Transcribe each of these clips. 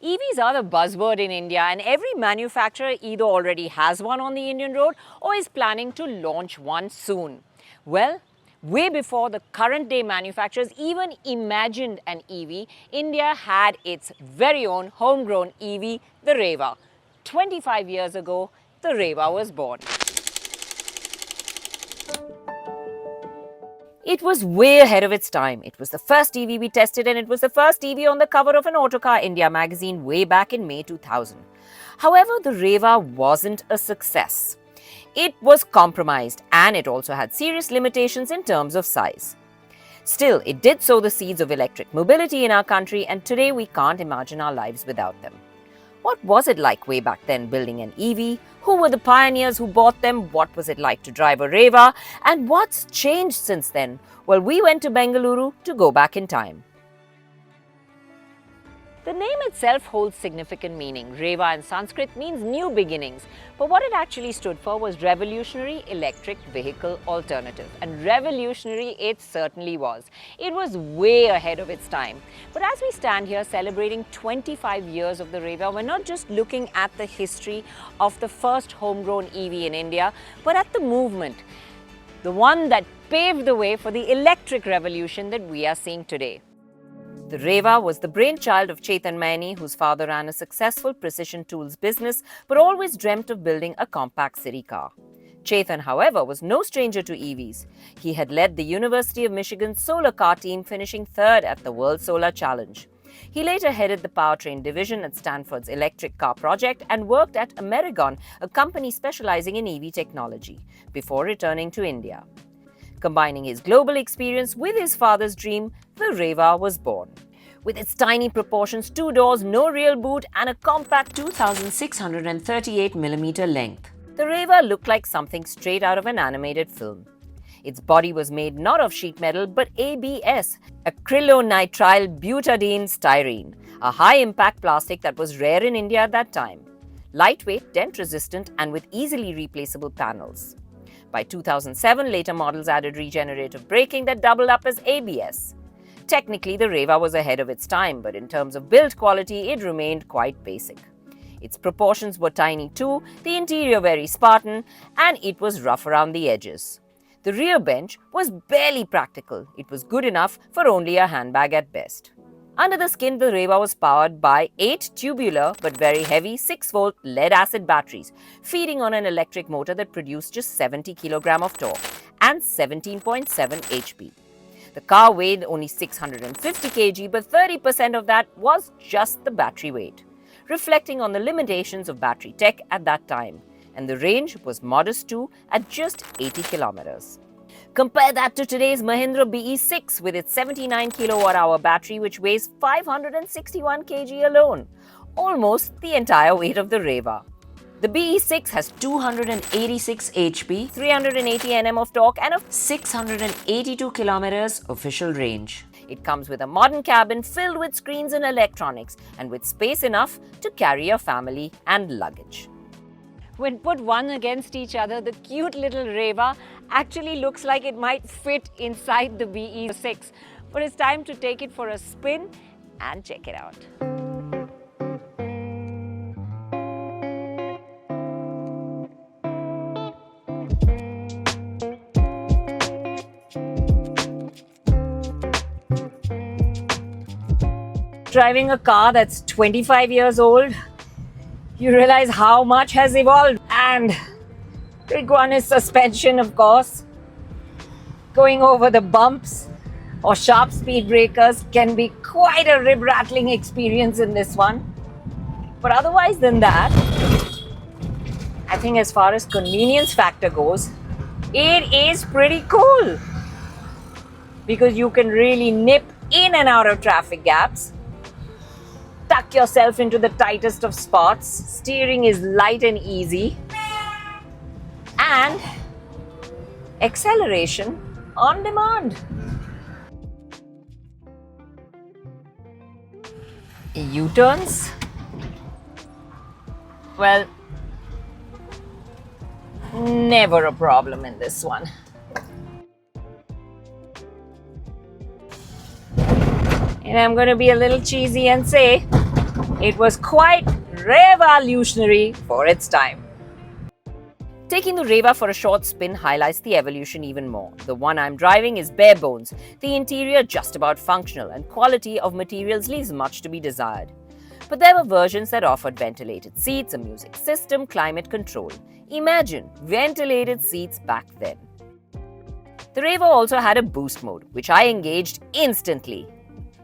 EVs are the buzzword in India, and every manufacturer either already has one on the Indian road or is planning to launch one soon. Well, way before the current day manufacturers even imagined an EV, India had its very own homegrown EV, the Reva. 25 years ago, the Reva was born. It was way ahead of its time. It was the first EV we tested, and it was the first EV on the cover of an Autocar India magazine way back in May 2000. However, the Reva wasn't a success. It was compromised, and it also had serious limitations in terms of size. Still, it did sow the seeds of electric mobility in our country, and today we can't imagine our lives without them. What was it like way back then building an EV? Who were the pioneers who bought them? What was it like to drive a Reva? And what's changed since then? Well, we went to Bengaluru to go back in time. The name itself holds significant meaning. Reva in Sanskrit means new beginnings. But what it actually stood for was Revolutionary Electric Vehicle Alternative. And revolutionary it certainly was. It was way ahead of its time. But as we stand here celebrating 25 years of the Reva, we're not just looking at the history of the first homegrown EV in India, but at the movement, the one that paved the way for the electric revolution that we are seeing today. The Reva was the brainchild of Chetan Mahindra, whose father ran a successful precision tools business but always dreamt of building a compact city car. Chetan, however, was no stranger to EVs. He had led the University of Michigan's solar car team, finishing third at the World Solar Challenge. He later headed the powertrain division at Stanford's electric car project and worked at Amerigon, a company specializing in EV technology, before returning to India. Combining his global experience with his father's dream, the Reva was born. With its tiny proportions, 2 doors, no real boot, and a compact 2,638mm length, the Reva looked like something straight out of an animated film. Its body was made not of sheet metal but ABS, acrylonitrile butadiene styrene, a high-impact plastic that was rare in India at that time. Lightweight, dent-resistant, and with easily replaceable panels. By 2007, later models added regenerative braking that doubled up as ABS. Technically, the Reva was ahead of its time, but in terms of build quality, it remained quite basic. Its proportions were tiny too, the interior very Spartan, and it was rough around the edges. The rear bench was barely practical. It was good enough for only a handbag at best. Under the skin, the Reva was powered by 8 tubular but very heavy 6-volt lead-acid batteries, feeding on an electric motor that produced just 70 kg of torque and 17.7 HP. The car weighed only 650 kg, but 30% of that was just the battery weight, reflecting on the limitations of battery tech at that time. And the range was modest too, at just 80 kilometers. Compare that to today's Mahindra BE6 with its 79 kWh battery, which weighs 561 kg alone, almost the entire weight of the Reva. The BE6 has 286 HP, 380 Nm of torque, and a 682 kilometers official range. It comes with a modern cabin filled with screens and electronics, and with space enough to carry your family and luggage. When put one against each other, the cute little Reva actually looks like it might fit inside the BE6. But it's time to take it for a spin and check it out. Driving a car that's 25 years old, you realize how much has evolved. And big one is suspension, of course. Going over the bumps or sharp speed breakers can be quite a rib-rattling experience in this one. But otherwise than that, I think as far as convenience factor goes, it is pretty cool. Because you can really nip in and out of traffic gaps, tuck yourself into the tightest of spots, steering is light and easy, and acceleration on demand. U-turns? Well, never a problem in this one. And I'm going to be a little cheesy and say, It was quite revolutionary for its time. Taking the Reva for a short spin highlights the evolution even more. The one I'm driving is bare bones, the interior just about functional, and quality of materials leaves much to be desired. But there were versions that offered ventilated seats, a music system, climate control. Imagine ventilated seats back then. The Reva also had a boost mode, which I engaged instantly.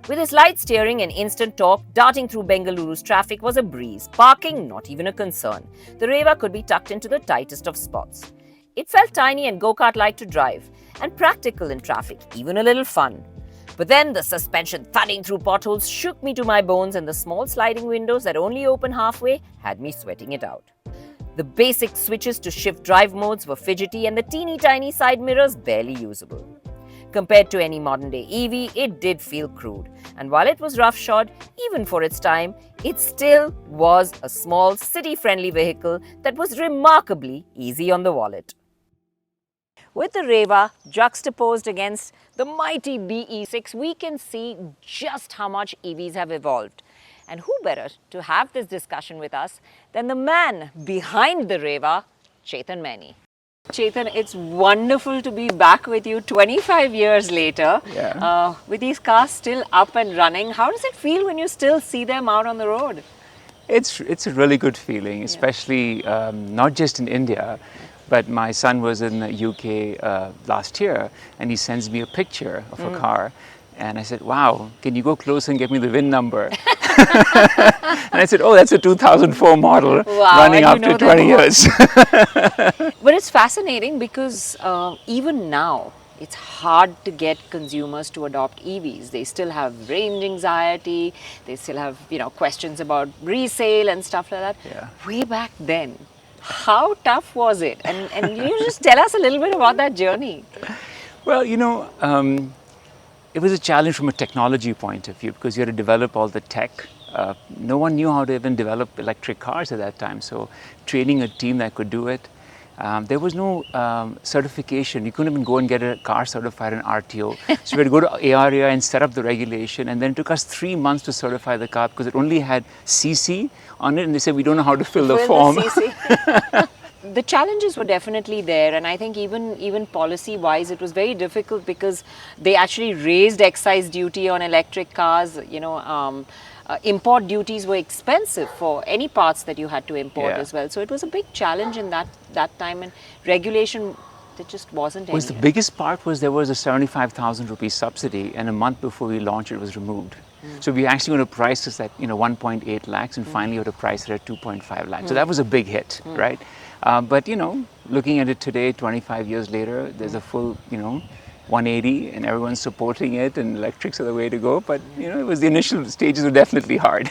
With its light steering and instant torque, darting through Bengaluru's traffic was a breeze. Parking, not even a concern. The Reva could be tucked into the tightest of spots. It felt tiny and go-kart-like to drive, and practical in traffic, even a little fun. But then the suspension thudding through potholes shook me to my bones, and the small sliding windows that only open halfway had me sweating it out. The basic switches to shift drive modes were fidgety, and the teeny tiny side mirrors barely usable. Compared to any modern-day EV, it did feel crude. And while it was roughshod, even for its time, it still was a small, city-friendly vehicle that was remarkably easy on the wallet. With the Reva juxtaposed against the mighty BE6, we can see just how much EVs have evolved. And who better to have this discussion with us than the man behind the Reva, Chetan Maini. Chetan, it's wonderful to be back with you 25 years later, with these cars still up and running. How does it feel when you still see them out on the road? It's a really good feeling, especially not just in India, but my son was in the UK last year, and he sends me a picture of a car. And I said, wow, can you go close and get me the VIN number? And I said, oh, that's a 2004 model running after 20 years. But it's fascinating because even now, it's hard to get consumers to adopt EVs. They still have range anxiety. They still have, questions about resale and stuff like that. Yeah. Way back then, how tough was it? And you just tell us a little bit about that journey. Well, it was a challenge from a technology point of view because you had to develop all the tech. No one knew how to even develop electric cars at that time. So training a team that could do it. There was no certification. You couldn't even go and get a car certified in RTO. So we had to go to AREA and set up the regulation. And then it took us 3 months to certify the car because it only had CC on it. And they said, we don't know how to fill the form. The challenges were definitely there, and I think even policy-wise, it was very difficult because they actually raised excise duty on electric cars. Import duties were expensive for any parts that you had to import as well. So it was a big challenge in that time, and regulation, there just wasn't any. The biggest part was there was a 75,000 rupee subsidy, and a month before we launched, it was removed. So we actually going to price this at 1.8 lakhs, and finally we had to price it at 2.5 lakhs. So that was a big hit, right? But looking at it today, 25 years later, there's a full 180, and everyone's supporting it, and electrics are the way to go. But it was the initial stages were definitely hard.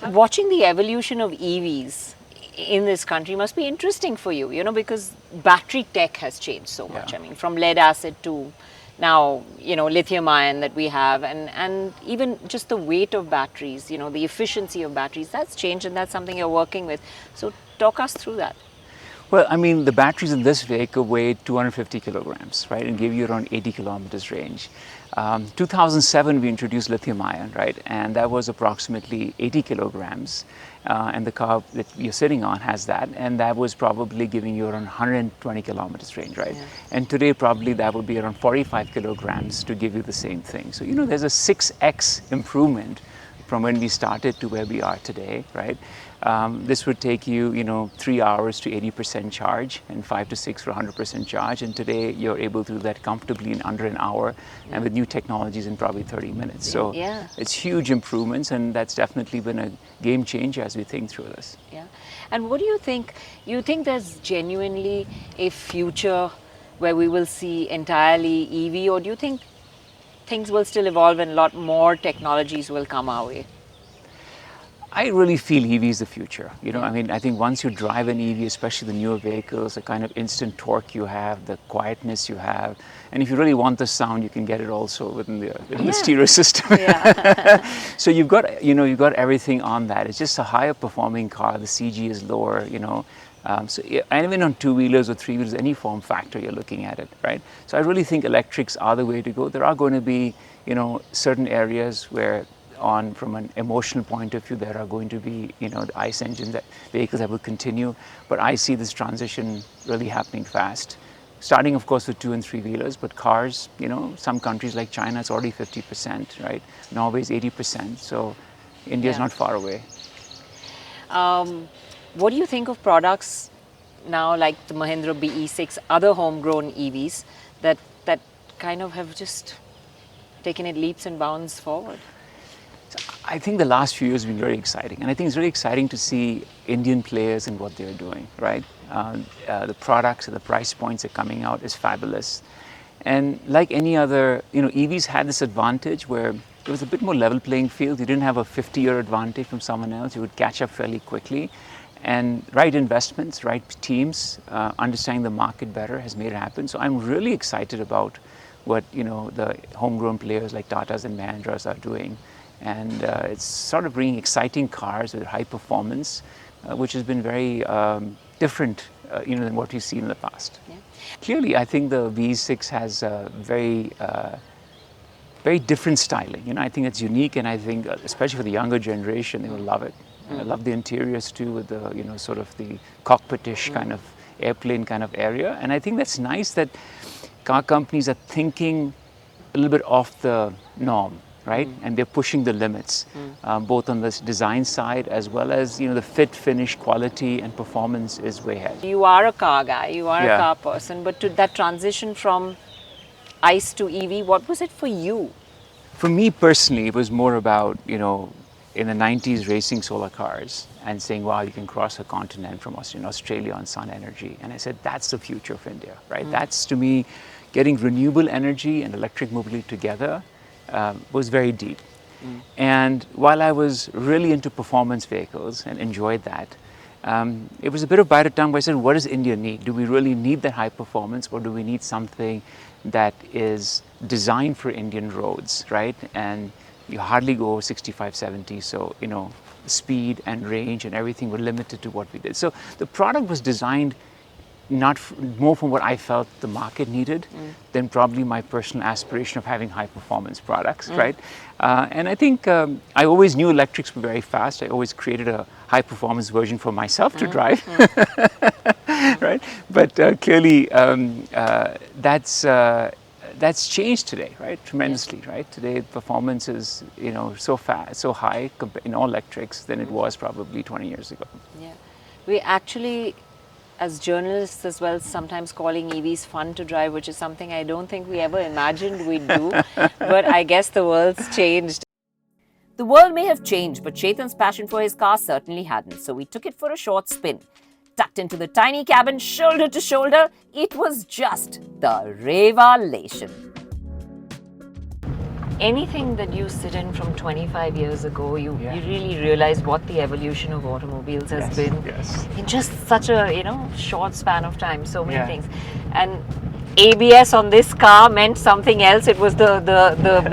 Watching the evolution of EVs in this country must be interesting for you, because battery tech has changed so much. I mean, from lead acid to now, lithium ion that we have, and even just the weight of batteries, the efficiency of batteries, that's changed, and that's something you're working with. So talk us through that. Well, I mean, the batteries in this vehicle weigh 250 kilograms, right, and give you around 80 kilometers range. 2007, we introduced lithium ion, right, and that was approximately 80 kilograms. And the car that you're sitting on has that, and that was probably giving you around 120 kilometers range, right? Yeah. And today, probably that would be around 45 kilograms to give you the same thing. So, there's a 6x improvement from when we started to where we are today, right? This would take you, 3 hours to 80% charge and 5 to 6 for 100% charge. And today you're able to do that comfortably in under an hour, and with new technologies in probably 30 minutes. So it's huge improvements, and that's definitely been a game changer as we think through this. Yeah. And what do you think? You think there's genuinely a future where we will see entirely EV, or do you think things will still evolve and a lot more technologies will come our way? I really feel EV is the future. I mean, I think once you drive an EV, especially the newer vehicles, the kind of instant torque you have, the quietness you have, and if you really want the sound, you can get it also within the stereo system. Yeah. So you've got everything on that. It's just a higher performing car. The CG is lower. And even on two-wheelers or three-wheelers, any form factor you're looking at it, right? So I really think electrics are the way to go. There are going to be, certain areas where on from an emotional point of view. There are going to be, the ICE engine vehicles that will continue, but I see this transition really happening fast. Starting, of course, with 2 and 3 wheelers, but cars, some countries like China, it's already 50%, right? Norway's 80%, so India's not far away. What do you think of products now like the Mahindra BE6, other homegrown EVs that kind of have just taken it leaps and bounds forward? I think the last few years have been very exciting, and I think it's really exciting to see Indian players and what they're doing, right? The products and the price points that are coming out is fabulous. And like any other, EVs had this advantage where it was a bit more level playing field. You didn't have a 50-year advantage from someone else. You would catch up fairly quickly. And right investments, right teams, understanding the market better has made it happen. So I'm really excited about what the homegrown players like Tatas and Mahindras are doing. And it's sort of bringing exciting cars with high performance, which has been very different than what we've seen in the past. Yeah. Clearly, I think the BE6 has a very different styling. I think it's unique, and I think especially for the younger generation, they will love it. I love the interiors too, with the sort of the cockpitish kind of airplane kind of area. And I think that's nice that car companies are thinking a little bit off the norm, right? And they're pushing the limits, both on this design side as well as the fit, finish, quality, and performance is way ahead. You are a car guy, you are a car person, but to that transition from ICE to EV, what was it for you? For me personally, it was more about in the 90s racing solar cars and saying, wow, you can cross a continent from Australia on sun energy. And I said, that's the future of India, right? That's, to me, getting renewable energy and electric mobility together was very deep. And while I was really into performance vehicles and enjoyed that, it was a bit of bite of tongue where I said, what does India need? Do we really need that high performance, or do we need something that is designed for Indian roads, right? And you hardly go 65, 70, so speed and range and everything were limited to what we did. So the product was designed more from what I felt the market needed than probably my personal aspiration of having high performance products, right? And I think I always knew electrics were very fast. I always created a high performance version for myself to drive, right? But clearly that's changed today, right? Tremendously, right? Today, performance is, so fast, so high in all electrics than it was probably 20 years ago. Yeah, we actually, as journalists as well, sometimes calling EVs fun to drive, which is something I don't think we ever imagined we'd do. But I guess the world's changed. The world may have changed, but Chetan's passion for his car certainly hadn't. So we took it for a short spin. Tucked into the tiny cabin, shoulder to shoulder, it was just the Revelation. Anything that you sit in from 25 years ago, you really realize what the evolution of automobiles has been in just such a short span of time. So many things, and ABS on this car meant something else. It was the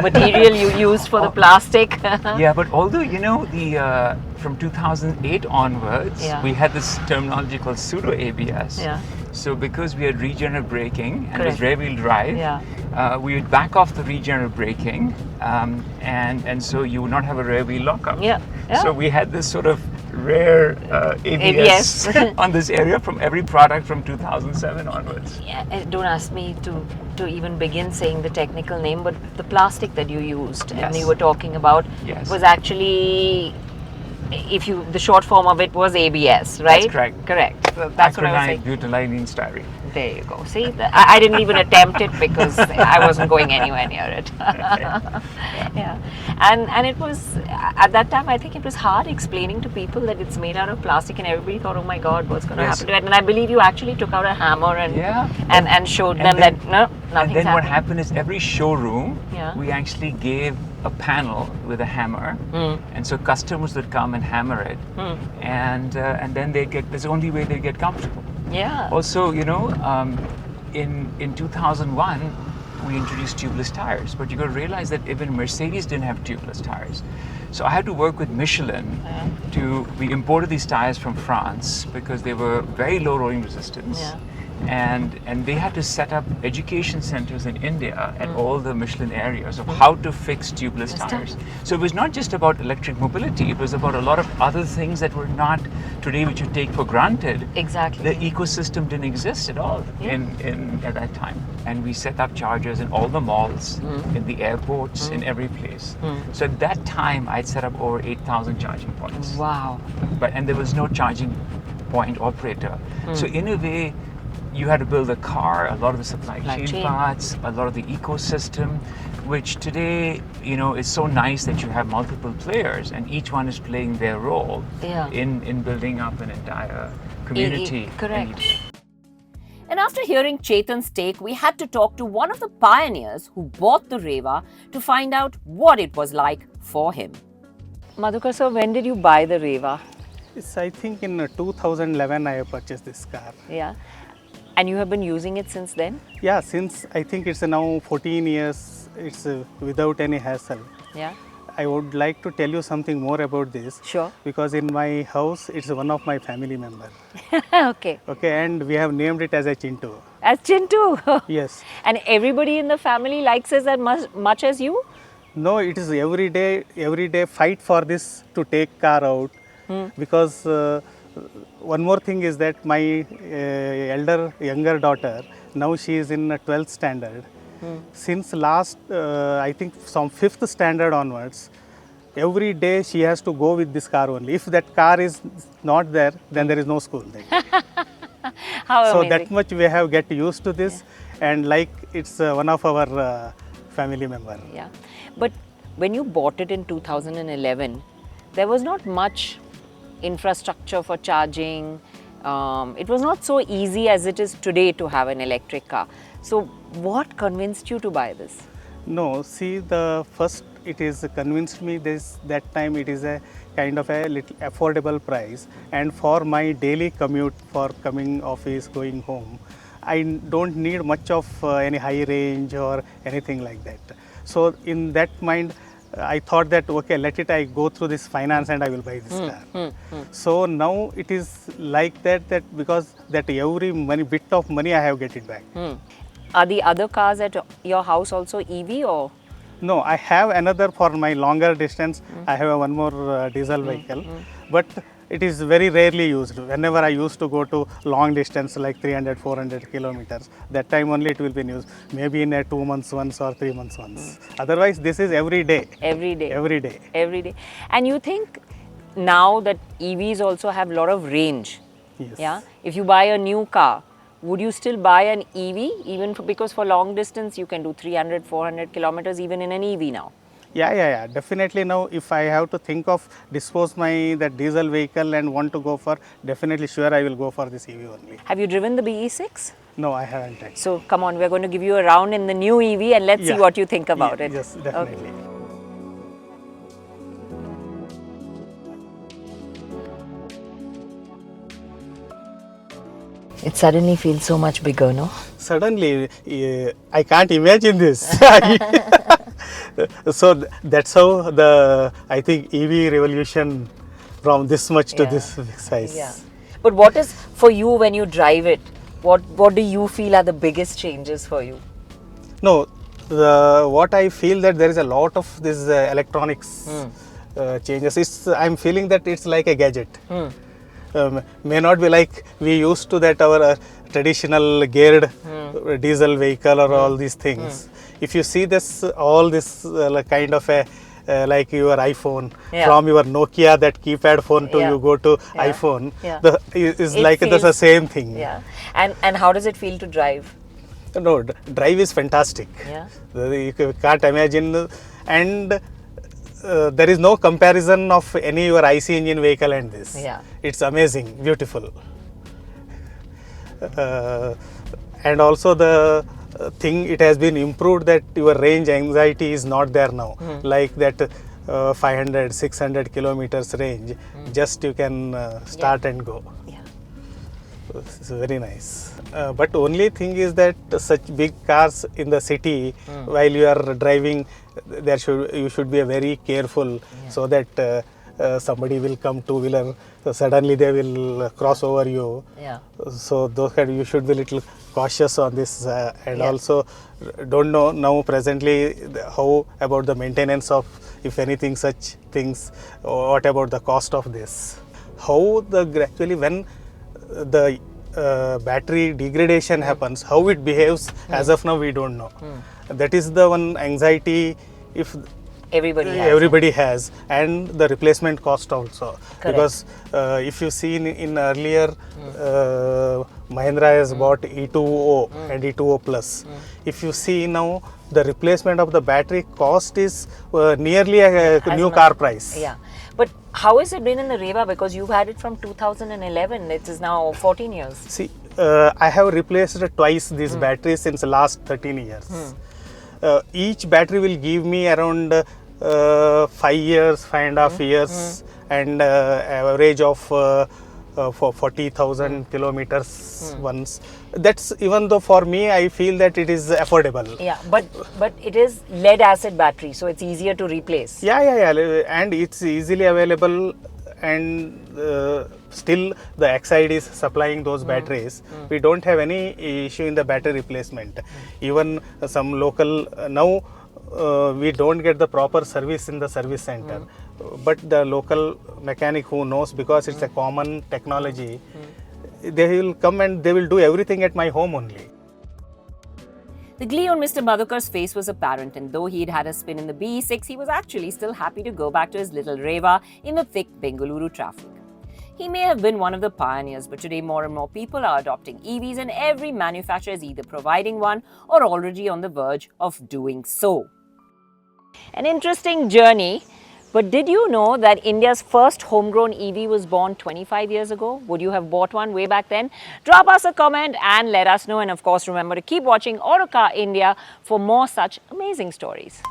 material you used for the plastic. Yeah, but although the from 2008 onwards, we had this terminology called pseudo ABS. Yeah. So because we had regenerative braking and it was rear-wheel drive, we would back off the regenerative braking, and so you would not have a rear-wheel lockup. Yeah. So we had this sort of rare ABS on this area from every product from 2007 onwards. Yeah, don't ask me to even begin saying the technical name, but the plastic that you used and you were talking about was actually, the short form of it was ABS, right? That's correct. Correct. So that's what I was saying. Butylene styrene. There you go. See, I didn't even attempt it because I wasn't going anywhere near it. And it was, at that time, I think it was hard explaining to people that it's made out of plastic, and everybody thought, oh my God, what's going to happen to it? And I believe you actually took out a hammer and showed them that no, nothing's happening. And then what happened is every showroom, we actually gave a panel with a hammer, and so customers would come and hammer it, and then that's the only way they get comfortable. Yeah. Also, in 2001, we introduced tubeless tires, but you got to realize that even Mercedes didn't have tubeless tires. So I had to work with Michelin we imported these tires from France because they were very low rolling resistance. and they had to set up education centers in India at all the Michelin areas of how to fix tubeless tires. So it was not just about electric mobility, it was about a lot of other things that were not today, which you take for granted. Exactly. The ecosystem didn't exist at all in at that time. And we set up chargers in all the malls, in the airports, in every place. So at that time, I'd set up over 8,000 charging points. Wow. And there was no charging point operator. So in a way, you had to build a car, a lot of the supply chain parts, a lot of the ecosystem, which today, is so nice that you have multiple players and each one is playing their role in building up an entire community. Correct. And after hearing Chetan's take, we had to talk to one of the pioneers who bought the Reva to find out what it was like for him. Madhukar sir, when did you buy the Reva? It's, I think in 2011 I have purchased this car. Yeah. And you have been using it since then? Yeah, since I think it's now 14 years, it's without any hassle. Yeah. I would like to tell you something more about this. Sure. Because in my house, it's one of my family member. Okay. Okay, and we have named it as a Chintu. As Chintu? Yes. And everybody in the family likes it as much as you? No, it is every day fight for this to take car out. Because one more thing is that my younger daughter, now she is in 12th standard. Since last, I think from 5th standard onwards, every day she has to go with this car only. If that car is not there, then there is no school. How so amazing. that much we have get used to this, and like it's one of our family member. Yeah. But when you bought it in 2011, there was not much infrastructure for charging. It was not so easy as it is today to have an electric car. So what convinced you to buy this? No, see, the first it is convinced me that time it is a kind of a little affordable price, and for my daily commute for coming office, going home, I don't need much of any high range or anything like that. So in that mind, I thought that okay, I go through this finance and I will buy this car. So now it is like that because that every bit of money I have get it back. Are the other cars at your house also EV or? No, I have another for my longer distance. I have one more diesel vehicle, but it is very rarely used. Whenever I used to go to long distance like 300, 400 kilometers, that time only it will be used. Maybe in a 2 months once or 3 months once. Otherwise, this is every day. Every day. Every day. Every day. And you think now that EVs also have a lot of range? Yes. Yeah. If you buy a new car, would you still buy an EV even because for long distance you can do 300, 400 kilometers even in an EV now? Yeah. Definitely now if I have to think of dispose that diesel vehicle and want to go for, definitely sure I will go for this EV only. Have you driven the BE6? No, I haven't actually. So come on, we're going to give you a round in the new EV and let's see what you think about it. Yes, definitely. Okay. It suddenly feels so much bigger, no? Suddenly, I can't imagine this. So that's how I think EV revolution from this much to this size. Yeah. But what is for you when you drive it? What do you feel are the biggest changes for you? No, what I feel that there is a lot of this electronics changes. I'm feeling that it's like a gadget. May not be like we used to that our traditional geared diesel vehicle or all these things. If you see this, all this kind of a like your iPhone, from your Nokia, that keypad phone to you go to iPhone, is like the same thing. Yeah. And how does it feel to drive? No, drive is fantastic. Yeah. You can't imagine, and there is no comparison of any your IC engine vehicle and this. Yeah. It's amazing, beautiful. And also the thing, it has been improved that your range anxiety is not there now. Like that 500, 600 kilometers range, just you can start and go. Yeah. It's very nice. But only thing is that such big cars in the city, while you are driving, you should be very careful so that somebody will come two-wheeler, so suddenly they will cross over you. Yeah. So those kind, you should be little cautious on this and Yeah. also don't know now presently how about the maintenance of, if anything such things, what about the cost of this, how the gradually when the battery degradation happens, how it behaves, as of now we don't know. That is the one anxiety if Everybody has, and the replacement cost also. Because if you see in earlier Mahindra has bought E2O and E2O plus. If you see now, the replacement of the battery cost is nearly a new car price. Yeah. But how has it been in the Reva? Because you've had it from 2011. It is now 14 years. See, I have replaced twice these batteries since the last 13 years. Each battery will give me around 5 years, 5.5 years, and average of for 40,000 kilometers once. That's, even though for me I feel that it is affordable. Yeah, but it is lead acid battery, so it's easier to replace. Yeah, and it's easily available, and still the Exide is supplying those batteries. We don't have any issue in the battery replacement. Even some local now we don't get the proper service in the service center, but the local mechanic who knows, because it's a common technology, they will come and they will do everything at my home only. The glee on Mr. Madhukar's face was apparent, and though he'd had a spin in the BE6, he was actually still happy to go back to his little Reva in the thick Bengaluru traffic. He may have been one of the pioneers, but today more and more people are adopting EVs, and every manufacturer is either providing one or already on the verge of doing so. An interesting journey, but did you know that India's first homegrown EV was born 25 years ago? Would you have bought one way back then? Drop us a comment and let us know. And of course, remember to keep watching Autocar India for more such amazing stories.